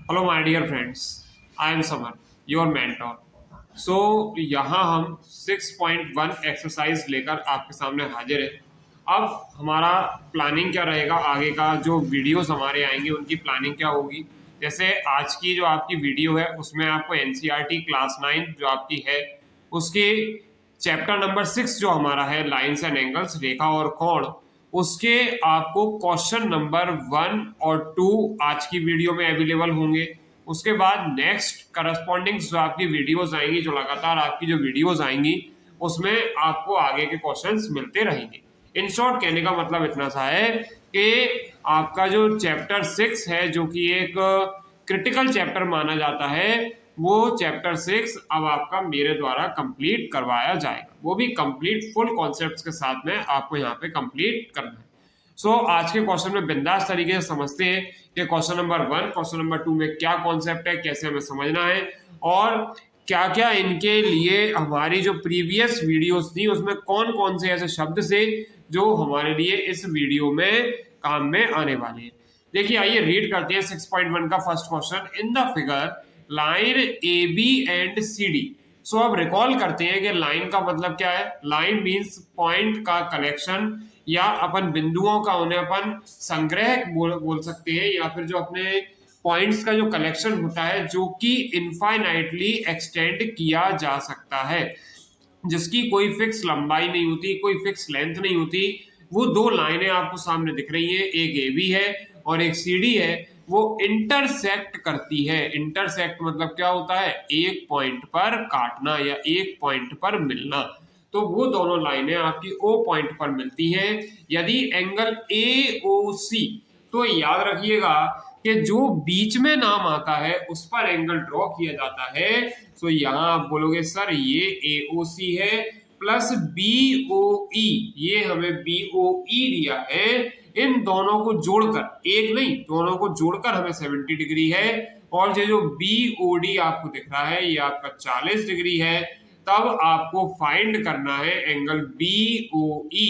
Hello my dear friends, I am Samar, your mentor. So यहाँ हम 6.1 exercise लेकर आपके सामने हाजिर है। अब हमारा प्लानिंग क्या रहेगा, आगे का जो वीडियोस हमारे आएंगे उनकी प्लानिंग क्या होगी। जैसे आज की जो आपकी वीडियो है उसमें आपको एनसीईआरटी क्लास 9 जो आपकी है उसके चैप्टर नंबर 6 जो हमारा है लाइन्स एंड एंगल्स, रेखा और कोण, उसके आपको क्वेश्चन नंबर 1 और 2 आज की वीडियो में अवेलेबल होंगे। उसके बाद नेक्स्ट करस्पॉन्डिंग जो आपकी वीडियोस आएंगी, जो लगातार आपकी जो वीडियोस आएंगी उसमें आपको आगे के क्वेश्चंस मिलते रहेंगे। इन शॉर्ट कहने का मतलब इतना सा है कि आपका जो चैप्टर 6 है, जो कि एक क्रिटिकल चैप्टर माना जाता है, वो चैप्टर 6 अब आपका मेरे द्वारा कंप्लीट करवाया जाएगा। वो भी कंप्लीट फुल कॉन्सेप्ट्स के साथ में आपको यहाँ पे कंप्लीट करना है। आज के क्वेश्चन में बिंदास तरीके से समझते हैं कि क्वेश्चन नंबर 1, क्वेश्चन नंबर 2 में क्या कॉन्सेप्ट है, कैसे हमें समझना है और क्या क्या इनके लिए हमारी जो प्रीवियस वीडियोस थी उसमें कौन कौन से ऐसे शब्द से जो हमारे लिए इस वीडियो में काम में आने वाले हैं। देखिए, आइए रीड करते हैं 6.1 का first question. In the figure line A B and C D. अब रिकॉल करते हैं कि लाइन का मतलब क्या है। लाइन मीन्स पॉइंट का कलेक्शन, या अपन बिंदुओं का उन्हें अपन संग्रह बोल सकते हैं, या फिर जो अपने पॉइंट्स का जो कलेक्शन होता है जो कि इनफाइनाइटली एक्सटेंड किया जा सकता है, जिसकी कोई फिक्स लंबाई नहीं होती, कोई फिक्स लेंथ नहीं होती। वो दो लाइनें आपको सामने दिख रही हैं, एक ए बी है और एक सी डी है, वो इंटरसेक्ट करती है। इंटरसेक्ट मतलब क्या होता है, एक पॉइंट पर काटना या एक पॉइंट पर मिलना। तो वो दोनों लाइनें आपकी ओ पॉइंट पर मिलती हैं। यदि एंगल ए ओ सी, तो याद रखिएगा कि जो बीच में नाम आता है उस पर एंगल ड्रॉ किया जाता है। यहाँ आप बोलोगे सर ये AOC है प्लस BOE, ये हमें BOE दिया है। इन दोनों को जोड़कर, एक नहीं दोनों को जोड़कर हमें 70 डिग्री है, और ये जो BOD आपको दिख रहा है ये आपका 40 डिग्री है। तब आपको फाइंड करना है एंगल BOE।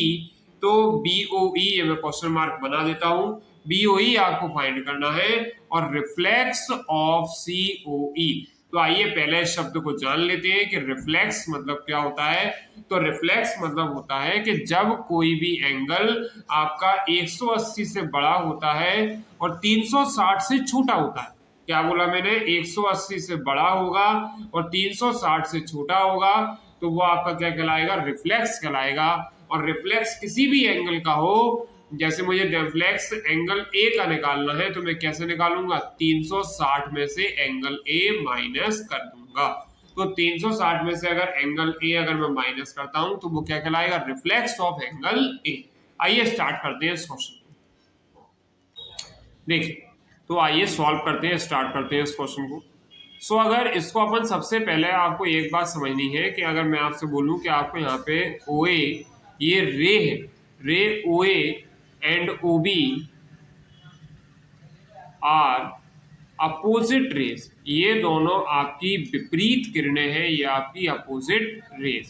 तो BOE ये मैं क्वेश्चन मार्क बना देता हूं, BOE आपको फाइंड करना है, और रिफ्लेक्स ऑफ COE। तो आइए पहले शब्द को जान लेते हैं कि रिफ्लेक्स मतलब क्या होता है। तो रिफ्लेक्स मतलब होता है कि जब कोई भी एंगल आपका 180 से बड़ा होता है और 360 से छोटा होता है। क्या बोला मैंने, 180 से बड़ा होगा और 360 से छोटा होगा, तो वो आपका क्या कहलाएगा, रिफ्लेक्स कहलाएगा। और रिफ्लेक्स किसी भी एंगल का हो, जैसे मुझे रिफ्लेक्स एंगल ए का निकालना है तो मैं कैसे निकालूंगा, 360 में से एंगल ए माइनस कर दूंगा। तो 360 में से अगर एंगल ए अगर मैं माइनस करता हूं तो वो क्या कहलाएगा, रिफ्लेक्स ऑफ एंगल ए। आइए स्टार्ट करते हैं इस क्वेश्चन को। देखिए, तो आइए सॉल्व करते हैं, स्टार्ट करते हैं इस क्वेश्चन को। अगर इसको अपन सबसे पहले आपको एक बात समझनी है कि अगर मैं आपसे बोलूं कि आपको यहाँ पे OA ये रे है, ray OA and OB are opposite rays, ये दोनों आपकी विपरीत किरणें हैं, ये आपकी अपोजिट रेज।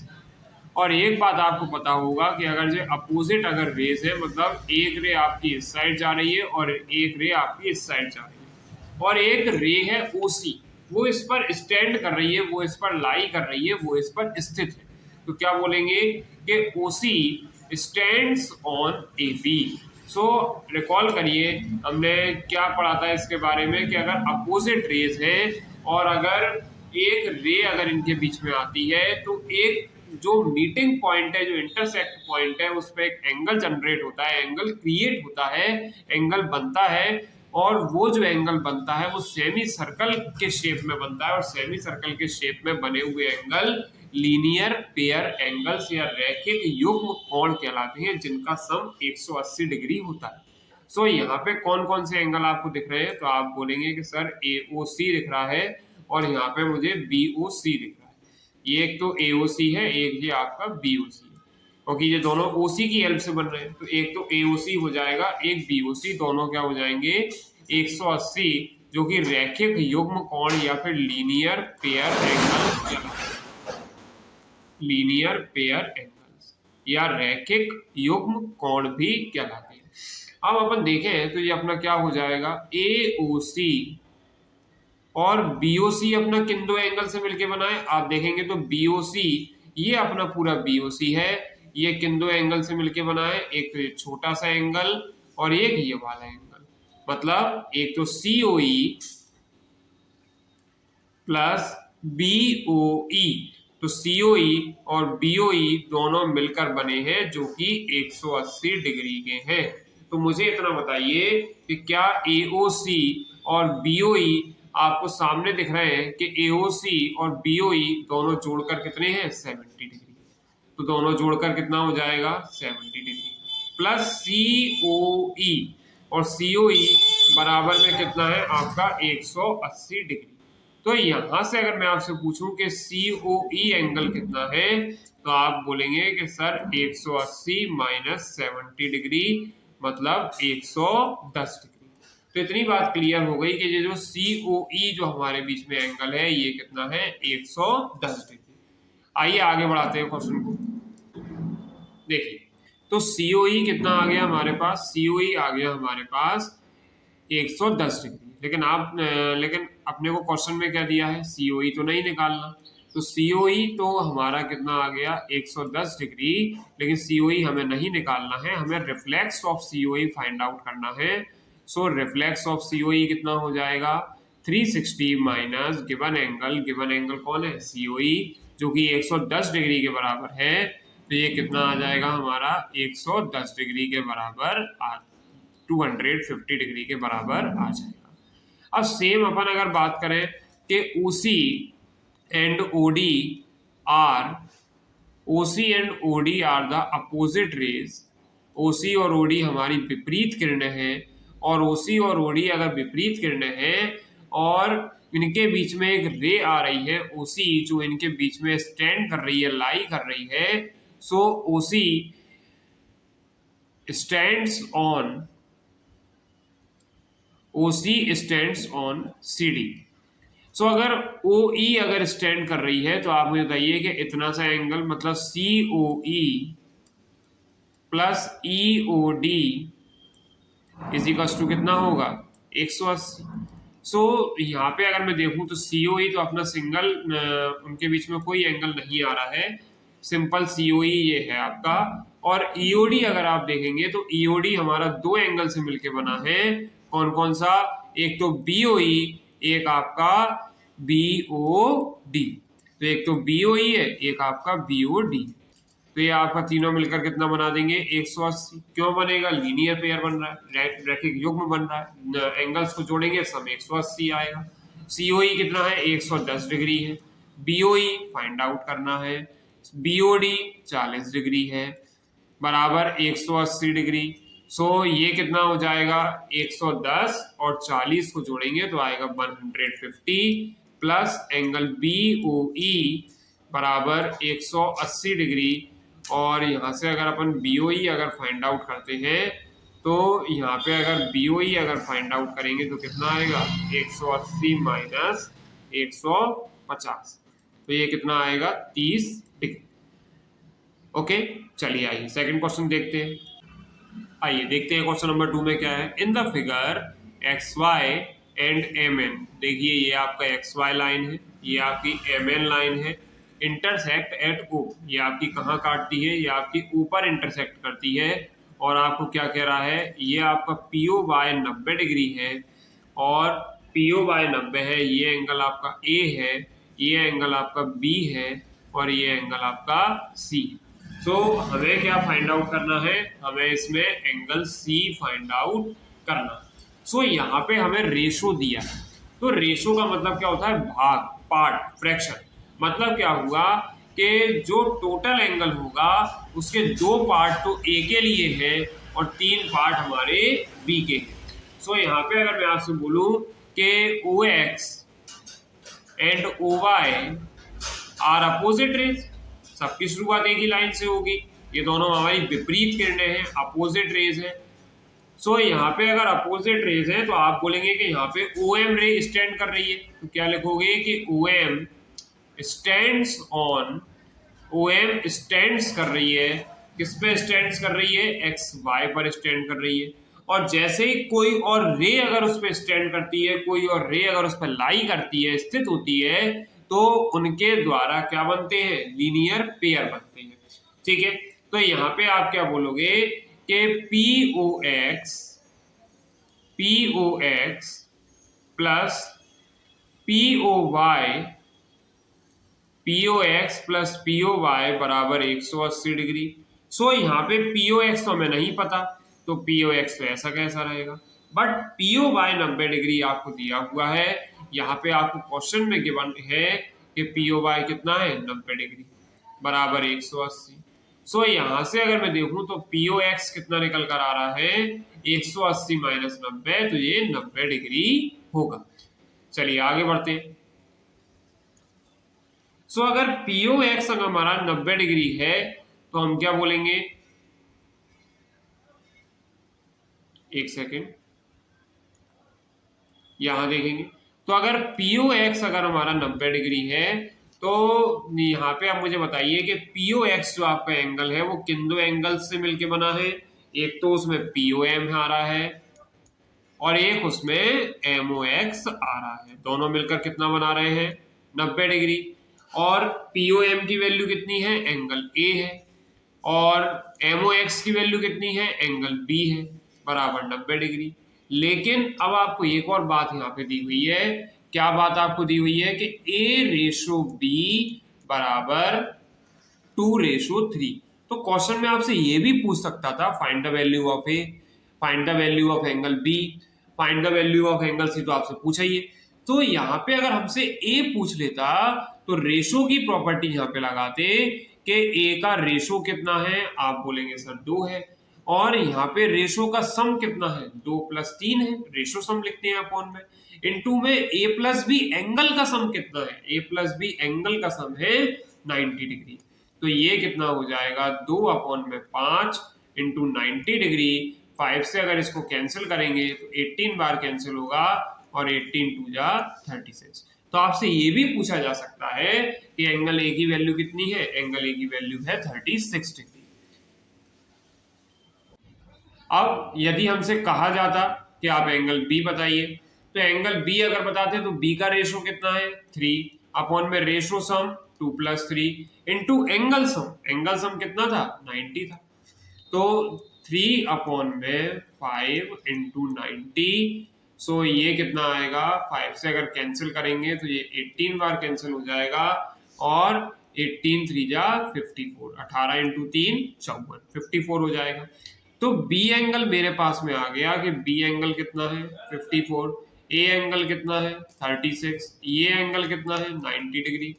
और एक बात आपको पता होगा कि अगर जो अपोजिट अगर रेज है, मतलब एक रे आपकी इस साइड जा रही है और एक रे आपकी इस साइड जा रही है, और एक रे है OC, वो इस पर स्टैंड कर रही है, वो इस पर लाई कर रही है, वो इस पर स्थित है। तो क्या बोलेंगे कि OC stands on AB। Recall करिए, हमने क्या पढ़ा था इसके बारे में कि अगर अपोजिट रेज है और अगर एक रे अगर इनके बीच में आती है तो एक जो मीटिंग पॉइंट है, जो इंटरसेक्ट पॉइंट है, उस पर एक एंगल जनरेट होता है, एंगल क्रिएट होता है, एंगल बनता है। और वो जो एंगल बनता है वो सेमी सर्कल के शेप में बनता है, और सेमी सर्कल के शेप में बने हुए एंगल लीनियर पेयर एंगल्स या रैखिक युग्म कोण कहलाते हैं, जिनका सम 180 डिग्री होता है। यहाँ पे कौन कौन से एंगल आपको दिख रहे हैं, तो आप बोलेंगे कि सर AOC दिख रहा है और यहाँ पे मुझे BOC दिख रहा है। ये एक तो AOC है, एक ये आपका BOC है, क्योंकि ये दोनों OC की हेल्प से बन रहे हैं। तो एक तो AOC हो जाएगा, एक BOC, दोनों क्या हो जाएंगे 180, जो कि रैखिक युग्म कोण या फिर linear pair angles, linear pair angles या रैखिक युग्म कोण भी कहलाते हैं। अब अपन देखें तो ये अपना क्या हो जाएगा, AOC और BOC अपना किन दो एंगल से मिलके बना है, आप देखेंगे तो BOC ये अपना पूरा BOC है, ये किन दो एंगल से मिलके बना है, एक तो ये छोटा सा एंगल और एक ये वाला एंगल, मतलब एक तो COE प्लस BOE, तो COE और BOE दोनों मिलकर बने हैं जो कि 180 डिग्री के हैं। तो मुझे इतना बताइए कि क्या AOC और BOE आपको सामने दिख रहे हैं कि AOC और BOE दोनों जोड़कर कितने हैं 70 डिग्री, तो दोनों जोड़कर कितना हो जाएगा 70 डिग्री, प्लस COE और COE बराबर में कितना है आपका 180 डिग्री। तो यहां से अगर मैं आपसे पूछूं कि COE एंगल कितना है, तो आप बोलेंगे कि सर 180 माइनस 70 डिग्री मतलब 110 डिग्री। तो इतनी बात क्लियर हो गई कि ये जो COE जो हमारे बीच में एंगल है ये कितना है 110 डिग्री। आइए आगे बढ़ाते हैं क्वेश्चन को। देखिए तो COE कितना आ गया हमारे पास, COE आ गया हमारे पास 110 डिग्री, लेकिन अपने को क्वेश्चन में क्या दिया है, COE तो नहीं निकालना, तो COE तो हमारा कितना आ गया 110 डिग्री, लेकिन COE हमें नहीं निकालना है, हमें reflex of COE find out करना है। सो रिफ्लेक्स ऑफ COE कितना हो जाएगा 360 माइनस गिवन एंगल कौन है COE जो कि 110 डिग्री के बराबर है, तो ये कितना आ जाएगा हमारा 110 डिग्री के बराबर 250 डिग्री के बराबर आ जाएगा। अब सेम अपन अगर बात करें कि OC and OD are the opposite rays, OC और OD हमारी विपरीत किरणें हैं, और OC और OD अगर विपरीत किरणें हैं और इनके बीच में एक रे आ रही है OC जो इनके बीच में स्टैंड कर रही है, लाई कर रही है, सो OC स्टैंड्स ऑन CD। सो अगर OE अगर स्टैंड कर रही है तो आप मुझे बताइए कि इतना सा एंगल मतलब COE plus EOD is equals to कितना होगा 180। सो यहाँ पे अगर मैं देखूं तो COE तो अपना सिंगल, उनके बीच में कोई एंगल नहीं आ रहा है, सिंपल COE ये है आपका, और EOD अगर आप देखेंगे तो EOD हमारा दो एंगल से मिलके बना है, कौन कौन सा, एक तो BOE, एक आपका BOD, तो एक तो BOE है एक आपका BOD, तो ये आपका तीनों मिलकर कितना बना देंगे 180। क्यों बनेगा, लीनियर पेयर बन रहा है, रैखिक युग्म बन रहा है, एंगल्स को जोड़ेंगे सब 180 आएगा। COE कितना है 110 डिग्री है, BOE फाइंड आउट करना है, BOD 40 डिग्री है बराबर 180 डिग्री। सो ये कितना हो जाएगा 110 और 40 को जोड़ेंगे तो आएगा 150 प्लस एंगल BOE बराबर 180 डिग्री, और यहाँ से अगर अपन BOE अगर फाइंड आउट करते हैं तो यहाँ पे अगर BOE अगर फाइंड आउट करेंगे तो कितना आएगा 180 माइनस 150, तो ये कितना आएगा 30 डिग्री। ओके चलिए आइए सेकंड क्वेश्चन देखते हैं। आइए देखते हैं क्वेश्चन नंबर 2 में क्या है। इन the figure XY and MN, देखिए ये आपका XY लाइन है, ये आपकी MN लाइन है, इंटरसेक्ट एट O, ये आपकी कहाँ काटती है, ये आपकी ऊपर इंटरसेक्ट करती है, और आपको क्या कह रहा है, ये आपका PO बाय 90 डिग्री है, और PO बाय 90 है, ये एंगल आपका A है, ये एंगल आपका B है, और ये एंगल आपका C है। तो हमें क्या फाइंड आउट करना है, हमें इसमें एंगल C फाइंड आउट करना। सो यहाँ पे हमें रेशो दिया है, तो रेशो का मतलब क्या होता है, भाग, पार्ट, फ्रैक्शन। मतलब क्या हुआ कि जो टोटल एंगल होगा उसके दो पार्ट तो A के लिए है और 3 पार्ट हमारे B के हैं। सो यहाँ पे अगर मैं आपसे बोलूं कि OX and OY are opposite rays, सबकी शुरुआत एक ही लाइन से होगी, ये दोनों हमारी विपरीत किरणें हैं, अपोजिट रेज हैं। सो यहाँ पे अगर अपोजिट रेज है तो आप बोलेंगे कि यहाँ पे OM रे स्टैंड कर रही है, तो क्या लिखोगे कि OM stands on, OM stands कर रही है, किस पे स्टैंड्स कर रही है, XY पर स्टैंड कर रही है, और जैसे ही कोई और रे अगर उस पर स्टैंड करती है, कोई और रे अगर उस पर लाई करती है, स्थित होती है, तो उनके द्वारा क्या बनते हैं, लीनियर पेयर बनते हैं। ठीक है, तो यहाँ पे आप क्या बोलोगे कि P O X plus P O X plus P O Y बराबर 180 डिग्री। सो यहाँ पे पी ओ एक्स तो हमें नहीं पता, तो पी ओ एक्स तो ऐसा कैसा रहेगा, but P O Y 90 degree आपको दिया हुआ है। यहाँ पे आपको क्वेश्चन में गिवन है कि पी ओ वाई कितना है, 90 डिग्री बराबर 180। सो यहाँ से अगर मैं देखूं तो पी ओ एक्स कितना निकल कर आ रहा है, 180 माइनस 90, तो ये 90 डिग्री होगा। चलिए आगे बढ़ते हैं। सो अगर पी ओ एक्स अगर हमारा 90 डिग्री है तो हम क्या बोलेंगे, एक सेकेंड यहां देखेंगे। तो अगर पी ओ एक्स अगर हमारा 90 डिग्री है तो यहाँ पे आप मुझे बताइए कि पी ओ एक्स जो आपका एंगल है वो किन दो एंगल से मिलके बना है। एक तो उसमें पी ओ एम आ रहा है और एक उसमें एम ओ एक्स आ रहा है, दोनों मिलकर कितना बना रहे हैं, 90 डिग्री। और पी ओ एम की वैल्यू कितनी है, एंगल ए है, और एम ओ एक्स की वैल्यू कितनी है, एंगल बी है, बराबर 90 डिग्री। लेकिन अब आपको एक और बात यहाँ पे दी हुई है, क्या बात आपको दी हुई है कि ए रेशो बी बराबर 2:3। तो क्वेश्चन में आपसे ये भी पूछ सकता था, find the value of A, find the value of angle B, find the value of angle C, तो आपसे पूछा ही है। तो यहाँ पे अगर हमसे ए पूछ लेता तो रेशो की प्रॉपर्टी यहाँ पे लगाते कि ए का रेशो कितना है, आप बोलेंगे सर 2 है, और यहाँ पे रेशो का सम कितना है, 2 + 3 है, रेशो सम लिखते हैं अपॉन में, इनटू में ए प्लस बी एंगल का सम कितना है, ए प्लस बी एंगल का सम है 90 डिग्री। तो ये कितना हो जाएगा, 2/5 इंटू 90 डिग्री। 5 से अगर इसको कैंसिल करेंगे तो 18 बार कैंसिल होगा, और 18 2 जा 36। तो आपसे ये भी पूछा जा सकता है कि एंगल ए की वैल्यू कितनी है, एंगल ए की वैल्यू है 36 डिग्री। अब यदि हमसे कहा जाता कि आप एंगल बी बताइए, तो एंगल बी अगर बताते तो बी का रेशो कितना है, 3 अपॉन में रेशो सम 2 + 3 into angle sum, angle sum कितना था, 90 था, तो 3 अपॉन में 5 इंटू 90। सो ये कितना आएगा, 5 से अगर कैंसिल करेंगे तो ये 18 बार कैंसिल हो जाएगा, और 18 3 जा 54, 18 इंटू 3 54, 54 हो जाएगा। तो बी एंगल मेरे पास में आ गया कि बी एंगल कितना है, 54, ए एंगल कितना है 36, ये एंगल कितना है 90 डिग्री।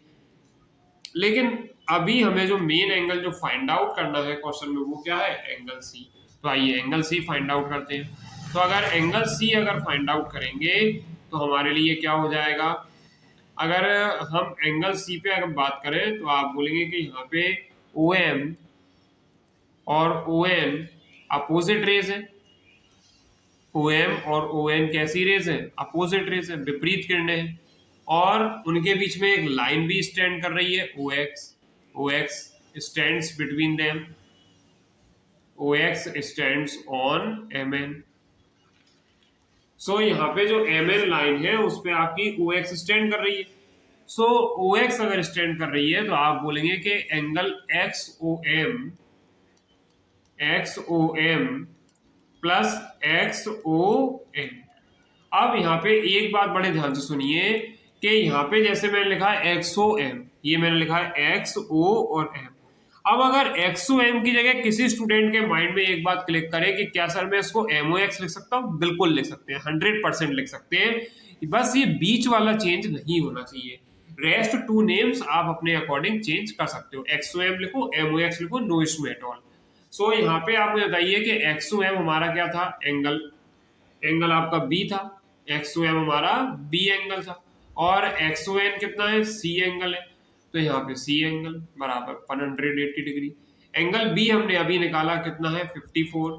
लेकिन अभी हमें जो मेन एंगल जो फाइंड आउट करना है क्वेश्चन में, वो क्या है, एंगल सी। तो आइए एंगल सी फाइंड आउट करते हैं। तो अगर एंगल सी अगर फाइंड आउट करेंगे तो हमारे लिए क्या हो जाएगा, अगर हम एंगल सी पे अगर बात करें तो आप बोलेंगे कि यहाँ पे ओ एम और ओ एन अपोजिट रेज है, ओ एम और ओ एन कैसी रेज है, अपोजिट रेज है, विपरीत किरणें हैं, और उनके बीच में एक लाइन भी स्टैंड कर रही है, O X stands between them, O X stands on M N. So यहाँ पे जो एम एन लाइन है उस पे आपकी ओ एक्स स्टैंड कर रही है। सो ओ एक्स अगर स्टैंड कर रही है तो आप बोलेंगे कि angle X O M plus X O N. अब यहाँ पे एक बात बड़े ध्यान से सुनिए कि यहाँ पे जैसे मैंने लिखा है एक्स ओ एम, ये मैंने लिखा है एक्स ओ और एम। अब अगर एक्स ओ एम की जगह किसी स्टूडेंट के माइंड में एक बात क्लिक करे कि क्या सर मैं इसको एम ओ एक्स लिख सकता हूँ, बिल्कुल लिख सकते हैं, 100% लिख सकते हैं, बस ये बीच वाला चेंज नहीं होना चाहिए। रेस्ट 2 नेम्स आप अपने अकॉर्डिंग चेंज कर सकते हो, एक्स ओ एम लिखो, एम ओ एक्स लिखो, नो इशू एट ऑल। सो यहाँ पे आप मुझे बताइए कि एक्स ओ एम हमारा क्या था, एंगल आपका बी था, एक्स ओ एम हमारा बी एंगल था, और एक्स ओ एन कितना है, सी एंगल है, तो यहाँ पे सी एंगल बराबर 180 डिग्री। एंगल बी हमने अभी निकाला कितना है, 54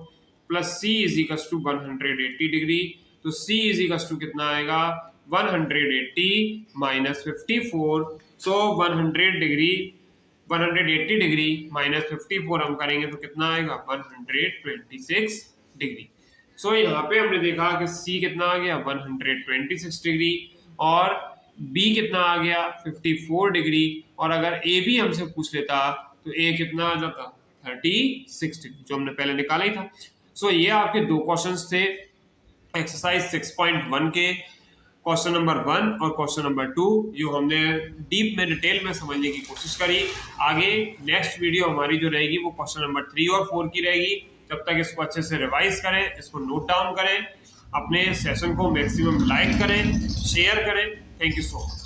plus C is equal to 180 degree, तो सी इज इक्वल टू कितना आएगा, 180 माइनस 54। सो 180 डिग्री माइनस 54 हम करेंगे तो कितना आएगा, 126 डिग्री। सो यहाँ पे हमने देखा कि सी कितना आ गया 126 डिग्री और बी कितना आ गया 54 डिग्री, और अगर ए भी हमसे पूछ लेता तो ए कितना आ जाता 36 डिग्री, जो हमने पहले निकाला ही था। सो ये आपके दो क्वेश्चंस थे एक्सरसाइज 6.1 के, क्वेश्चन नंबर 1 और क्वेश्चन नंबर 2, जो हमने डीप में डिटेल में समझने की कोशिश करी। आगे नेक्स्ट वीडियो हमारी जो रहेगी वो क्वेश्चन नंबर 3 और 4 की रहेगी। तब तक इसको अच्छे से रिवाइज करें, इसको नोट डाउन करें, अपने सेशन को मैक्सिमम लाइक करें, शेयर करें। Thank you so much.